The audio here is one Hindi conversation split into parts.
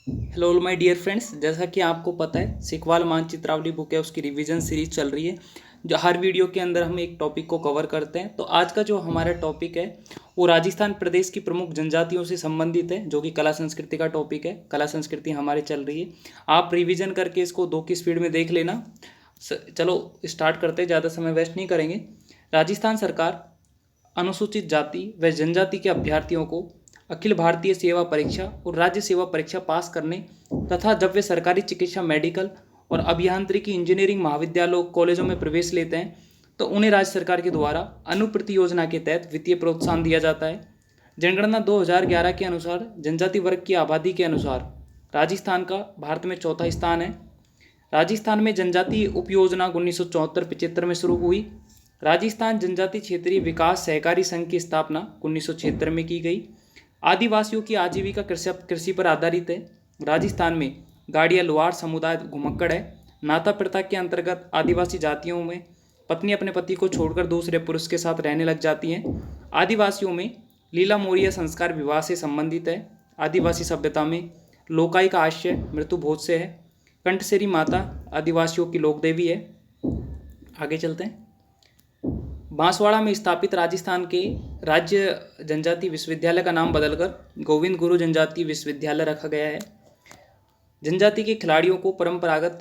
हेलो माय डियर फ्रेंड्स, जैसा कि आपको पता है सिकवाल मानचित्रावली बुक है, उसकी रिवीजन सीरीज चल रही है। जो हर वीडियो के अंदर हम एक टॉपिक को कवर करते हैं। तो आज का जो हमारा टॉपिक है वो राजस्थान प्रदेश की प्रमुख जनजातियों से संबंधित है, जो कि कला संस्कृति का टॉपिक है। कला संस्कृति हमारे चल रही है। आप रिवीजन करके इसको 2 की स्पीड में देख लेना। चलो स्टार्ट करते हैं, ज़्यादा समय वेस्ट नहीं करेंगे। राजस्थान सरकार अनुसूचित जाति व जनजाति के अभ्यर्थियों को अखिल भारतीय सेवा परीक्षा और राज्य सेवा परीक्षा पास करने तथा जब वे सरकारी चिकित्सा, मेडिकल और अभियांत्रिकी, इंजीनियरिंग महाविद्यालयों, कॉलेजों में प्रवेश लेते हैं तो उन्हें राज्य सरकार के द्वारा अनुप्रति योजना के तहत वित्तीय प्रोत्साहन दिया जाता है। जनगणना 2011 के अनुसार जनजाति वर्ग की आबादी के अनुसार राजस्थान का भारत में चौथा स्थान है। राजस्थान में जनजाति उपयोजना 1974-75 में शुरू हुई। राजस्थान जनजाति क्षेत्रीय विकास सहकारी संघ की स्थापना 1976 में की गई। आदिवासियों की आजीविका कृषि पर आधारित है। राजस्थान में गाड़िया लोहार समुदाय घुमक्कड़ है। नाता प्रथा के अंतर्गत आदिवासी जातियों में पत्नी अपने पति को छोड़कर दूसरे पुरुष के साथ रहने लग जाती हैं। आदिवासियों में लीला मोरिया संस्कार विवाह से संबंधित है। आदिवासी सभ्यता में लोकाई का आश्रय मृत्यु भोज से है। कंठसेरी माता आदिवासियों की लोकदेवी है। आगे चलते हैं। बांसवाड़ा में स्थापित राजस्थान के राज्य जनजाति विश्वविद्यालय का नाम बदलकर गोविंद गुरु जनजाति विश्वविद्यालय रखा गया है। जनजाति के खिलाड़ियों को परंपरागत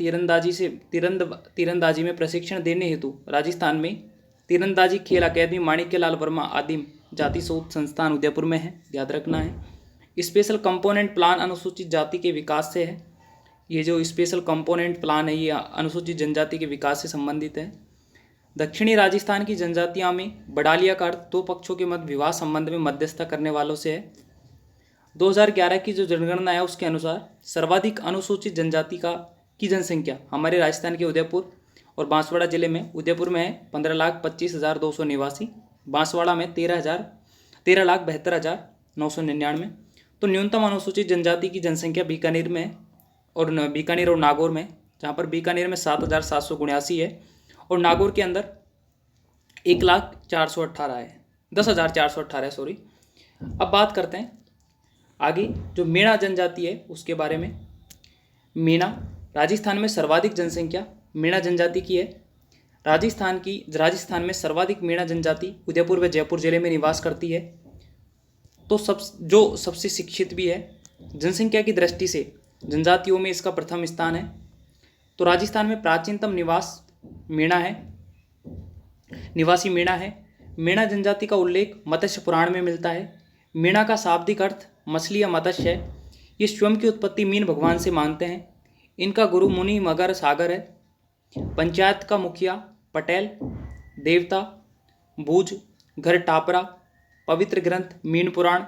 तीरंदाजी में प्रशिक्षण देने हेतु राजस्थान में तीरंदाजी खेल अकादमी माणिक्यलाल वर्मा आदिम जाति शोध संस्थान उदयपुर में है, याद रखना है। स्पेशल कंपोनेंट प्लान अनुसूचित जाति के विकास से है। ये जो स्पेशल कंपोनेंट प्लान है ये अनुसूचित जनजाति के विकास से संबंधित है। दक्षिणी राजस्थान की जनजातियां में बडालिया का अर्थ 2 पक्षों के मध्य विवाह संबंध में मध्यस्थता करने वालों से है। 2011 की जो जनगणना है उसके अनुसार सर्वाधिक अनुसूचित जनजाति की जनसंख्या हमारे राजस्थान के उदयपुर और बांसवाड़ा जिले में। उदयपुर में है 15,25,200 निवासी, बांसवाड़ा में 13,72,999। तो न्यूनतम अनुसूचित जनजाति की जनसंख्या बीकानेर में है और बीकानेर और नागौर में, जहाँ पर बीकानेर में 7,779 है और नागौर के अंदर 1,0418 है, 10,418 है, सॉरी। अब बात करते हैं आगे जो मीणा जनजाति है उसके बारे में। मीणा राजस्थान में सर्वाधिक जनसंख्या मीणा जनजाति की है। राजस्थान में सर्वाधिक मीणा जनजाति उदयपुर व जयपुर जिले में निवास करती है। तो सबसे शिक्षित भी है। जनसंख्या की दृष्टि से जनजातियों में इसका प्रथम स्थान है। तो राजस्थान में प्राचीनतम निवासी मीणा है। मीणा जनजाति का उल्लेख मत्स्य पुराण में मिलता है। मीणा का शाब्दिक अर्थ मछली या मत्स्य है। ये स्वयं की उत्पत्ति मीन भगवान से मानते हैं। इनका गुरु मुनि मगर सागर है। पंचायत का मुखिया पटेल, देवता बूझ, घर टापरा, पवित्र ग्रंथ मीन पुराण,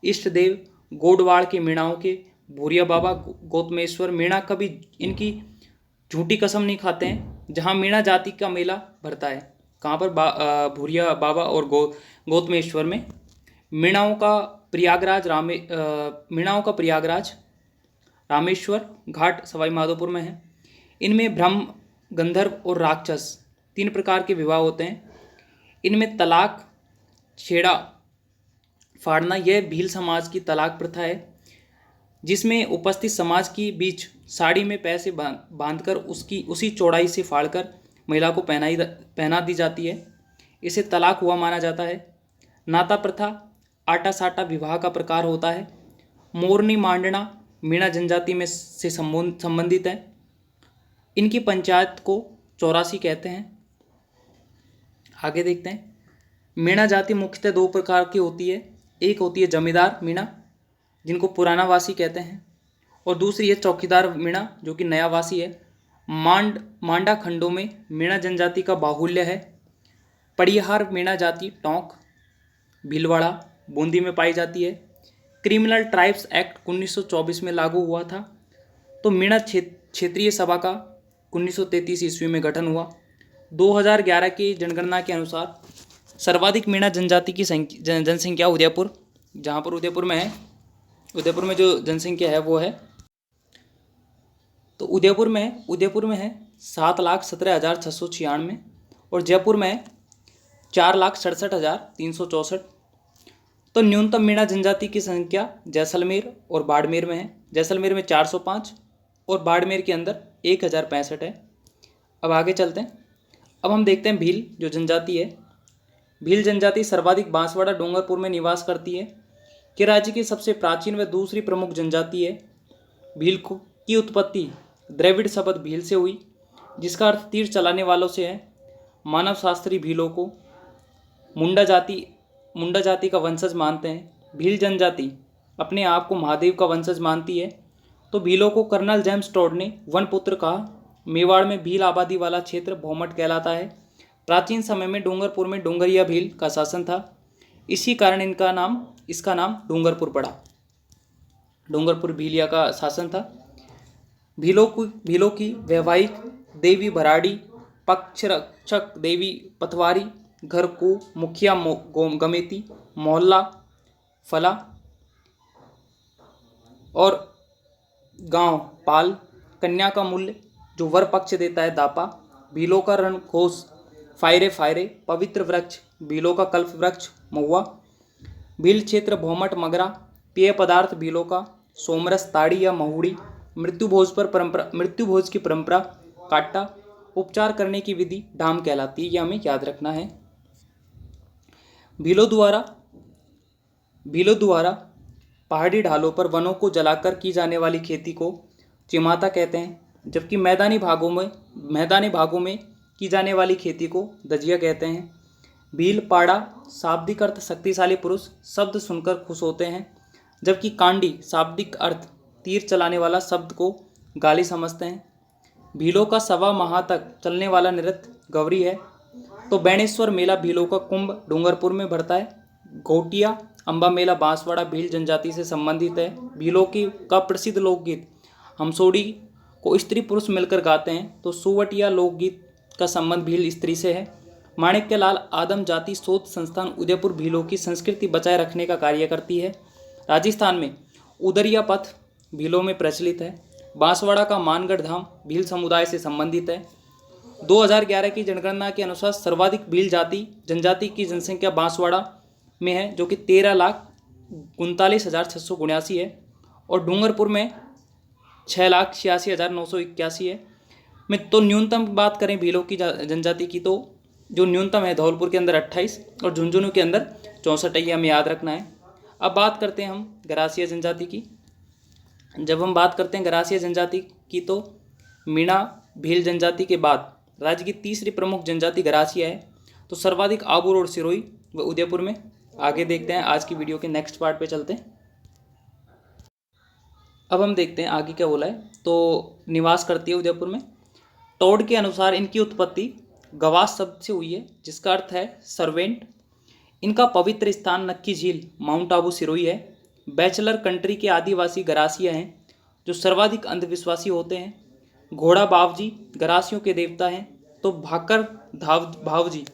इष्ट देव गोडवाड़ के मीणाओं के भूरिया बाबा गौतमेश्वर। मीणा कभी इनकी झूठी कसम नहीं खाते हैं। जहाँ मीणा जाति का मेला भरता है, कहाँ पर भूरिया बाबा और गौतमेश्वर में। मीणाओं का प्रयागराज रामेश्वर घाट सवाई माधोपुर में है। इनमें ब्रह्म, गंधर्व और राक्षस 3 प्रकार के विवाह होते हैं। इनमें तलाक, छेड़ा फाड़ना यह भील समाज की तलाक प्रथा है, जिसमें उपस्थित समाज की बीच साड़ी में पैसे बांधकर उसी चौड़ाई से फाड़कर महिला को पहना दी जाती है। इसे तलाक हुआ माना जाता है। नाता प्रथा आटा साटा विवाह का प्रकार होता है। मोरनी मांडना मीणा जनजाति में से संबंधित है। इनकी पंचायत को 84 कहते हैं। आगे देखते हैं। मीणा जाति मुख्यतः 2 प्रकार की होती है। एक होती है जमींदार मीणा, जिनको पुराना वासी कहते हैं, और दूसरी है चौकीदार मीणा, जो कि नया वासी है। मांडा खंडों में मीणा जनजाति का बाहुल्य है। पड़ियाहार मीणा जाति टोंक, भीलवाड़ा, बूंदी में पाई जाती है। क्रिमिनल ट्राइब्स एक्ट 1924 में लागू हुआ था। तो मीणा क्षेत्रीय सभा का 1933 ईस्वी में गठन हुआ। 2011 की जनगणना के अनुसार सर्वाधिक मीणा जनजाति की जनसंख्या उदयपुर, जहाँ पर उदयपुर में है। उदयपुर में जो जनसंख्या है वो है, तो उदयपुर में है 7,17,696 और जयपुर में है 4,67,364। तो न्यूनतम मीणा जनजाति की संख्या जैसलमेर और बाड़मेर में है, जैसलमेर में 405 और बाड़मेर के अंदर 1065 है। अब आगे चलते हैं। अब हम देखते हैं भील जो जनजाति है। भील जनजाति सर्वाधिक बांसवाड़ा डूंगरपुर में निवास करती है, कि राज्य की सबसे प्राचीन व दूसरी प्रमुख जनजाति है। भील की उत्पत्ति द्रविड़ शब्द भील से हुई, जिसका अर्थ तीर चलाने वालों से है। मानव शास्त्री भीलों को मुंडा जाति का वंशज मानते हैं। भील जनजाति अपने आप को महादेव का वंशज मानती है। तो भीलों को कर्नल जेम्स टॉड ने वनपुत्र कहा। मेवाड़ में भील आबादी वाला क्षेत्र भौमट कहलाता है। प्राचीन समय में डूंगरपुर में डोंगरिया भील का शासन था, इसी कारण इसका नाम डूंगरपुर पड़ा। डूंगरपुर भीलिया का शासन था। भीलों की वैवाहिक देवी भराड़ी, पक्षरक्षक देवी पथवारी, घर को मुखिया गमेती, मोहल्ला फला और गांव पाल, कन्या का मूल्य जो वर पक्ष देता है दापा, भीलों का रणघोष फायरे, पवित्र वृक्ष भीलों का कल्प वृक्ष महुआ, भील क्षेत्र भौमट मगरा, पेय पदार्थ भीलों का सोमरस ताड़ी या महुड़ी, मृत्युभोज की परंपरा काटा, उपचार करने की विधि डाम कहलाती है। यह हमें याद रखना है। भीलों द्वारा पहाड़ी ढालों पर वनों को जलाकर की जाने वाली खेती को चिमाता कहते हैं, जबकि मैदानी भागों में की जाने वाली खेती को दजिया कहते हैं। भील पाड़ा शाब्दिक अर्थ शक्तिशाली पुरुष शब्द सुनकर खुश होते हैं, जबकि कांडी शाब्दिक अर्थ तीर चलाने वाला शब्द को गाली समझते हैं। भीलों का सवा माह तक चलने वाला नृत्य गौरी है। तो बैणेश्वर मेला भीलों का कुंभ डूंगरपुर में भरता है। घोटिया अम्बा मेला बांसवाड़ा भील जनजाति से संबंधित है। भीलों का प्रसिद्ध लोकगीत हमसोड़ी को स्त्री पुरुष मिलकर गाते हैं। तो सुवटिया लोकगीत का संबंध भील स्त्री से है। माणिक्यलाल आदम जाति शोध संस्थान उदयपुर भीलों की संस्कृति बचाए रखने का कार्य करती है। राजस्थान में उदरिया पथ भीलों में प्रचलित है। बांसवाड़ा का मानगढ़ धाम भील समुदाय से संबंधित है। 2011 की जनगणना के अनुसार सर्वाधिक भील जनजाति की जनसंख्या बांसवाड़ा में है, जो कि 13,39,679 है, और डूंगरपुर में 6,86,981 है। में तो न्यूनतम बात करें भीलों की जनजाति की, तो जो न्यूनतम है धौलपुर के अंदर 28 और झुंझुनू के अंदर 64 है। ये हमें याद रखना है। अब बात करते हैं हम गरासिया जनजाति की। जब हम बात करते हैं गरासिया जनजाति की, तो मीणा भील जनजाति के बाद राज्य की तीसरी प्रमुख जनजाति गरासिया है। तो सर्वाधिक आबू रोड सिरोही व उदयपुर में। आगे देखते हैं, आज की वीडियो के नेक्स्ट पार्ट पे चलते हैं। अब हम देखते हैं आगे क्या बोला है। तो निवास करती है उदयपुर में। टॉड के अनुसार इनकी उत्पत्ति गवास शब्द से हुई है, जिसका अर्थ है सर्वेंट। इनका पवित्र स्थान नक्की झील माउंट आबू सिरोही है। बैचलर कंट्री के आदिवासी गरासिया हैं, जो सर्वाधिक अंधविश्वासी होते हैं। घोड़ा बावजी गरासियों के देवता हैं। तो भाकर भावजी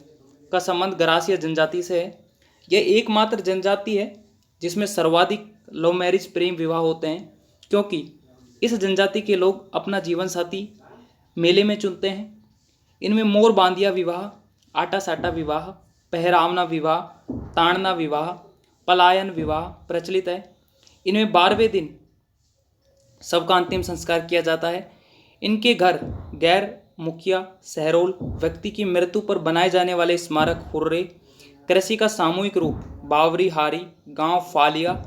का संबंध गरासिया जनजाति से है। यह एकमात्र जनजाति है जिसमें सर्वाधिक लव मैरिज प्रेम विवाह होते हैं, क्योंकि इस जनजाति के लोग अपना जीवन साथी मेले में चुनते हैं। इनमें मोर बांधिया विवाह, आटा साटा विवाह, पहरावना विवाह, ताड़ना विवाह, पलायन विवाह प्रचलित है। इनमें 12वें दिन सबका अंतिम संस्कार किया जाता है। इनके घर गैर मुखिया सहरोल व्यक्ति की मृत्यु पर बनाए जाने वाले स्मारक हुर्रे, कृषि का सामूहिक रूप बावरी हारी, गांव फालिया,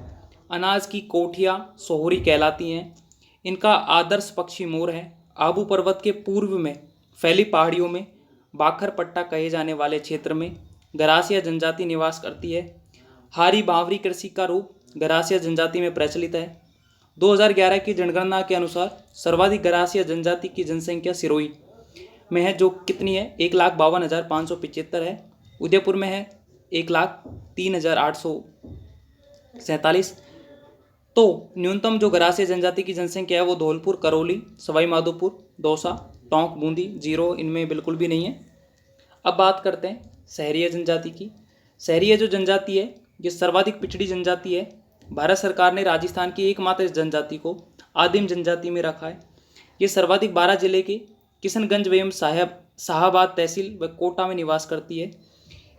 अनाज की कोठिया सोहरी कहलाती हैं। इनका आदर्श पक्षी मोर है। आबू पर्वत के पूर्व में फैली पहाड़ियों में बाखर पट्टा कहे जाने वाले क्षेत्र में गरासिया जनजाति निवास करती है। हारी बावरी कृषि का रूप गरासिया जनजाति में प्रचलित है। 2011 की जनगणना के अनुसार सर्वाधिक गरासिया जनजाति की जनसंख्या सिरोही में है, जो कितनी है 1,52,575 है। उदयपुर में है 1,03,847। तो न्यूनतम जो गरासिया जनजाति की जनसंख्या है वो धौलपुर, करौली, सवाई माधोपुर, दौसा, टोंक, बूंदी 0 इनमें बिल्कुल भी नहीं है। अब बात करते हैं सहरिया जनजाति की। सहरिया जो जनजाति है ये सर्वाधिक पिछड़ी जनजाति है। भारत सरकार ने राजस्थान की एकमात्र जनजाति को आदिम जनजाति में रखा है। ये सर्वाधिक 12 जिले के किशनगंज एवं शाहाबाद तहसील व कोटा में निवास करती है।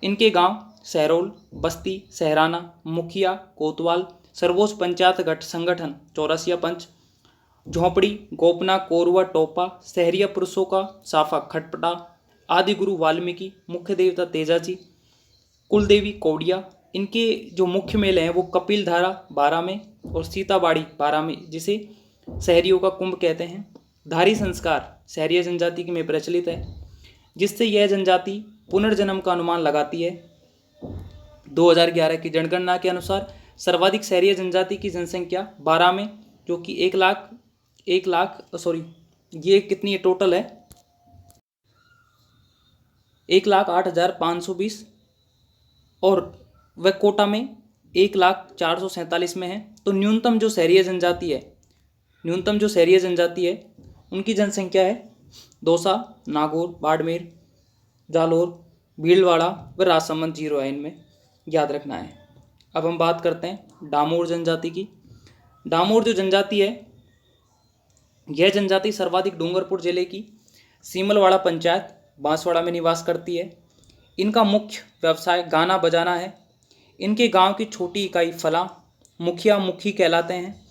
इनके गांव सहरोल, बस्ती, सहराना, मुखिया, कोतवाल, सर्वोच्च पंचायत संगठन चौरसिया पंच, झोंपड़ी, गोपना, कोरवा, टोपा, सहरिया पुरुषों का साफा खटपटा, आदि गुरु वाल्मीकि, मुख्य देवता तेजाजी, कुलदेवी कौड़िया। इनके जो मुख्य मेले हैं वो कपिल धारा 12 में और सीताबाड़ी 12 में, जिसे शहरियों का कुंभ कहते हैं। धारी संस्कार शहरिया जनजाति के में प्रचलित है, जिससे यह जनजाति पुनर्जन्म का अनुमान लगाती है। 2011 की जनगणना के अनुसार सर्वाधिक शहरिया जनजाति की जनसंख्या 12 में, जो कि 1 लाख ये कितनी टोटल है 1,08,520, और वह कोटा में 1,04,47 में है। तो न्यूनतम जो शहरिया जनजाति है उनकी जनसंख्या है दौसा, नागौर, बाड़मेर, जालोर, भीलवाड़ा व राजसमंद 0 है, इनमें याद रखना है। अब हम बात करते हैं डामोर जनजाति की। डामोर जो जनजाति है, यह जनजाति सर्वाधिक डूंगरपुर जिले की सीमलवाड़ा पंचायत बांसवाड़ा में निवास करती है। इनका मुख्य व्यवसाय गाना बजाना है। इनके गांव की छोटी इकाई फला मुखिया मुखी कहलाते हैं।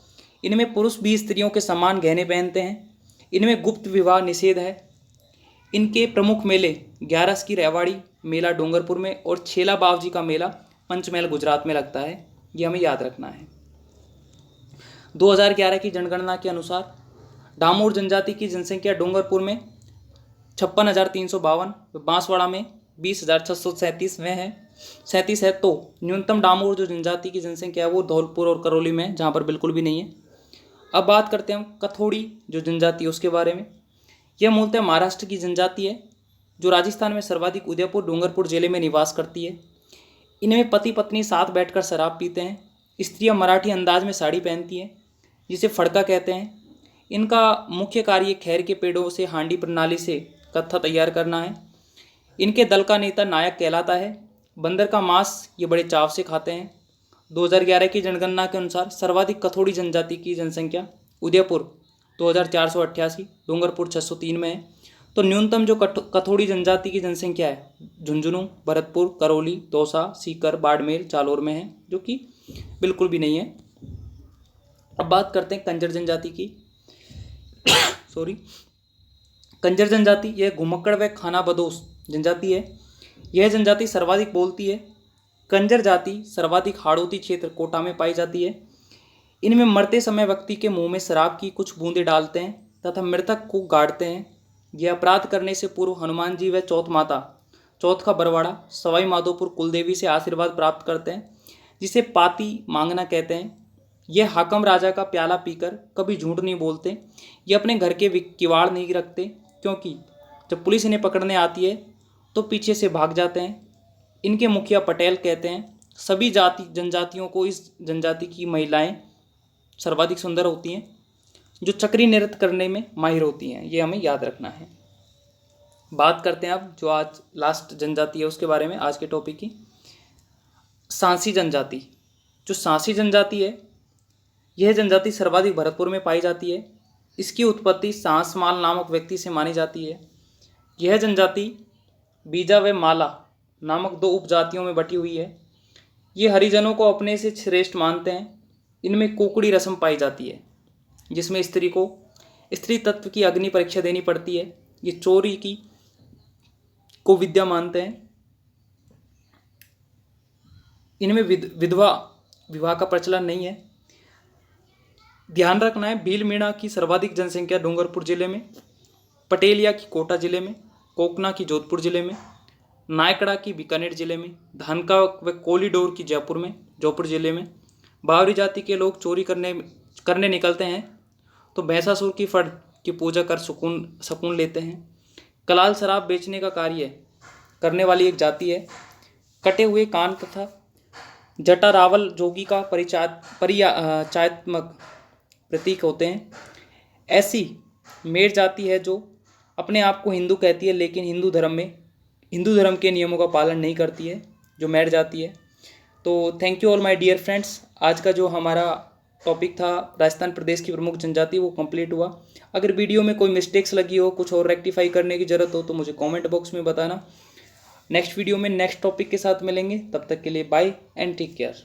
इनमें पुरुष भी स्त्रियों के समान गहने पहनते हैं। इनमें गुप्त विवाह निषेध है। इनके प्रमुख मेले 11 की रेवाड़ी मेला डूंगरपुर में और छेला बावजी का मेला पंचमहल गुजरात में लगता है। ये हमें याद रखना है। 2011 की जनगणना के अनुसार डामोर जनजाति की जनसंख्या डूंगरपुर में 56,352, बांसवाड़ा में 20,637 में है 37 है। तो न्यूनतम डामोर जो जनजाति की जनसंख्या है वो धौलपुर और करौली में है, जहाँ पर बिल्कुल भी नहीं है। अब बात करते हैं हम कथोड़ी जो जनजाति है उसके बारे में। यह मूलतः महाराष्ट्र की जनजाति है, जो राजस्थान में सर्वाधिक उदयपुर डूंगरपुर जिले में निवास करती है। इनमें पति पत्नी साथ बैठकर शराब पीते हैं। स्त्रियां मराठी अंदाज में साड़ी पहनती हैं, जिसे फड़का कहते हैं। इनका मुख्य कार्य खैर के पेड़ों से हांडी प्रणाली से कत्था तैयार करना है। इनके दल का नेता नायक कहलाता है। बंदर का मांस ये बड़े चाव से खाते हैं। 2011 की जनगणना के अनुसार सर्वाधिक कथोड़ी जनजाति की जनसंख्या उदयपुर 2,488, डूंगरपुर 603 में है। तो न्यूनतम जो कथोड़ी जनजाति की जनसंख्या है झुंझुनू, भरतपुर, करौली, दौसा, सीकर, बाड़मेर, जालोर में है, जो कि बिल्कुल भी नहीं है। अब बात करते हैं कंजर जनजाति की। कंजर जनजाति यह घुमक्कड़ व खाना बदोश जनजाति है। यह जनजाति सर्वाधिक बोलती है। कंजर जाति सर्वाधिक हाड़ौती क्षेत्र कोटा में पाई जाती है। इनमें मरते समय व्यक्ति के मुंह में शराब की कुछ बूंदें डालते हैं तथा मृतक को गाड़ते हैं। यह अपराध करने से पूर्व हनुमान जी व चौथ का बरवाड़ा सवाई माधोपुर कुलदेवी से आशीर्वाद प्राप्त करते हैं, जिसे पाती मांगना कहते हैं। यह हाकम राजा का प्याला पीकर कभी झूठ नहीं बोलते। ये अपने घर के किवाड़ नहीं रखते, क्योंकि जब पुलिस इन्हें पकड़ने आती है तो पीछे से भाग जाते हैं। इनके मुखिया पटेल कहते हैं। सभी जनजातियों को इस जनजाति की महिलाएं सर्वाधिक सुंदर होती हैं, जो चक्री नृत्य करने में माहिर होती हैं। ये हमें याद रखना है। बात करते हैं अब जो आज लास्ट जनजाति है उसके बारे में, आज के टॉपिक की। सांसी जनजाति। जो सांसी जनजाति है, यह जनजाति सर्वाधिक भरतपुर में पाई जाती है। इसकी उत्पत्ति सांसमाल नामक व्यक्ति से मानी जाती है। यह जनजाति बीजा व माला नामक 2 उपजातियों में बटी हुई है। ये हरिजनों को अपने से श्रेष्ठ मानते हैं। इनमें कोकड़ी रस्म पाई जाती है, जिसमें स्त्री तत्व की अग्नि परीक्षा देनी पड़ती है। ये चोरी को विद्या मानते हैं। इनमें विधवा विवाह का प्रचलन नहीं है। ध्यान रखना है, भील मीणा की सर्वाधिक जनसंख्या डूंगरपुर जिले में, पटेलिया की कोटा जिले में, कोकना की जोधपुर जिले में, नायकड़ा की बीकानेर जिले में, धानका व कोलीडोर की जयपुर जिले में। बावरी जाति के लोग चोरी करने निकलते हैं तो भैंसासुर की फड़ की पूजा कर सुकून लेते हैं। कलाल शराब बेचने का कार्य करने वाली एक जाति है। कटे हुए कान तथा जटा रावल जोगी का परिचायत्मक प्रतीक होते हैं। ऐसी मेर जाति है जो अपने आप को हिंदू कहती है, लेकिन हिंदू धर्म के नियमों का पालन नहीं करती है, जो मेर जाति है। तो thank you all my dear friends. आज का जो हमारा टॉपिक था राजस्थान प्रदेश की प्रमुख जनजाति, वो कंप्लीट हुआ। अगर वीडियो में कोई मिस्टेक्स लगी हो, कुछ और रेक्टिफाई करने की ज़रूरत हो, तो मुझे कमेंट बॉक्स में बताना। नेक्स्ट वीडियो में नेक्स्ट टॉपिक के साथ मिलेंगे। तब तक के लिए बाय एंड टेक केयर।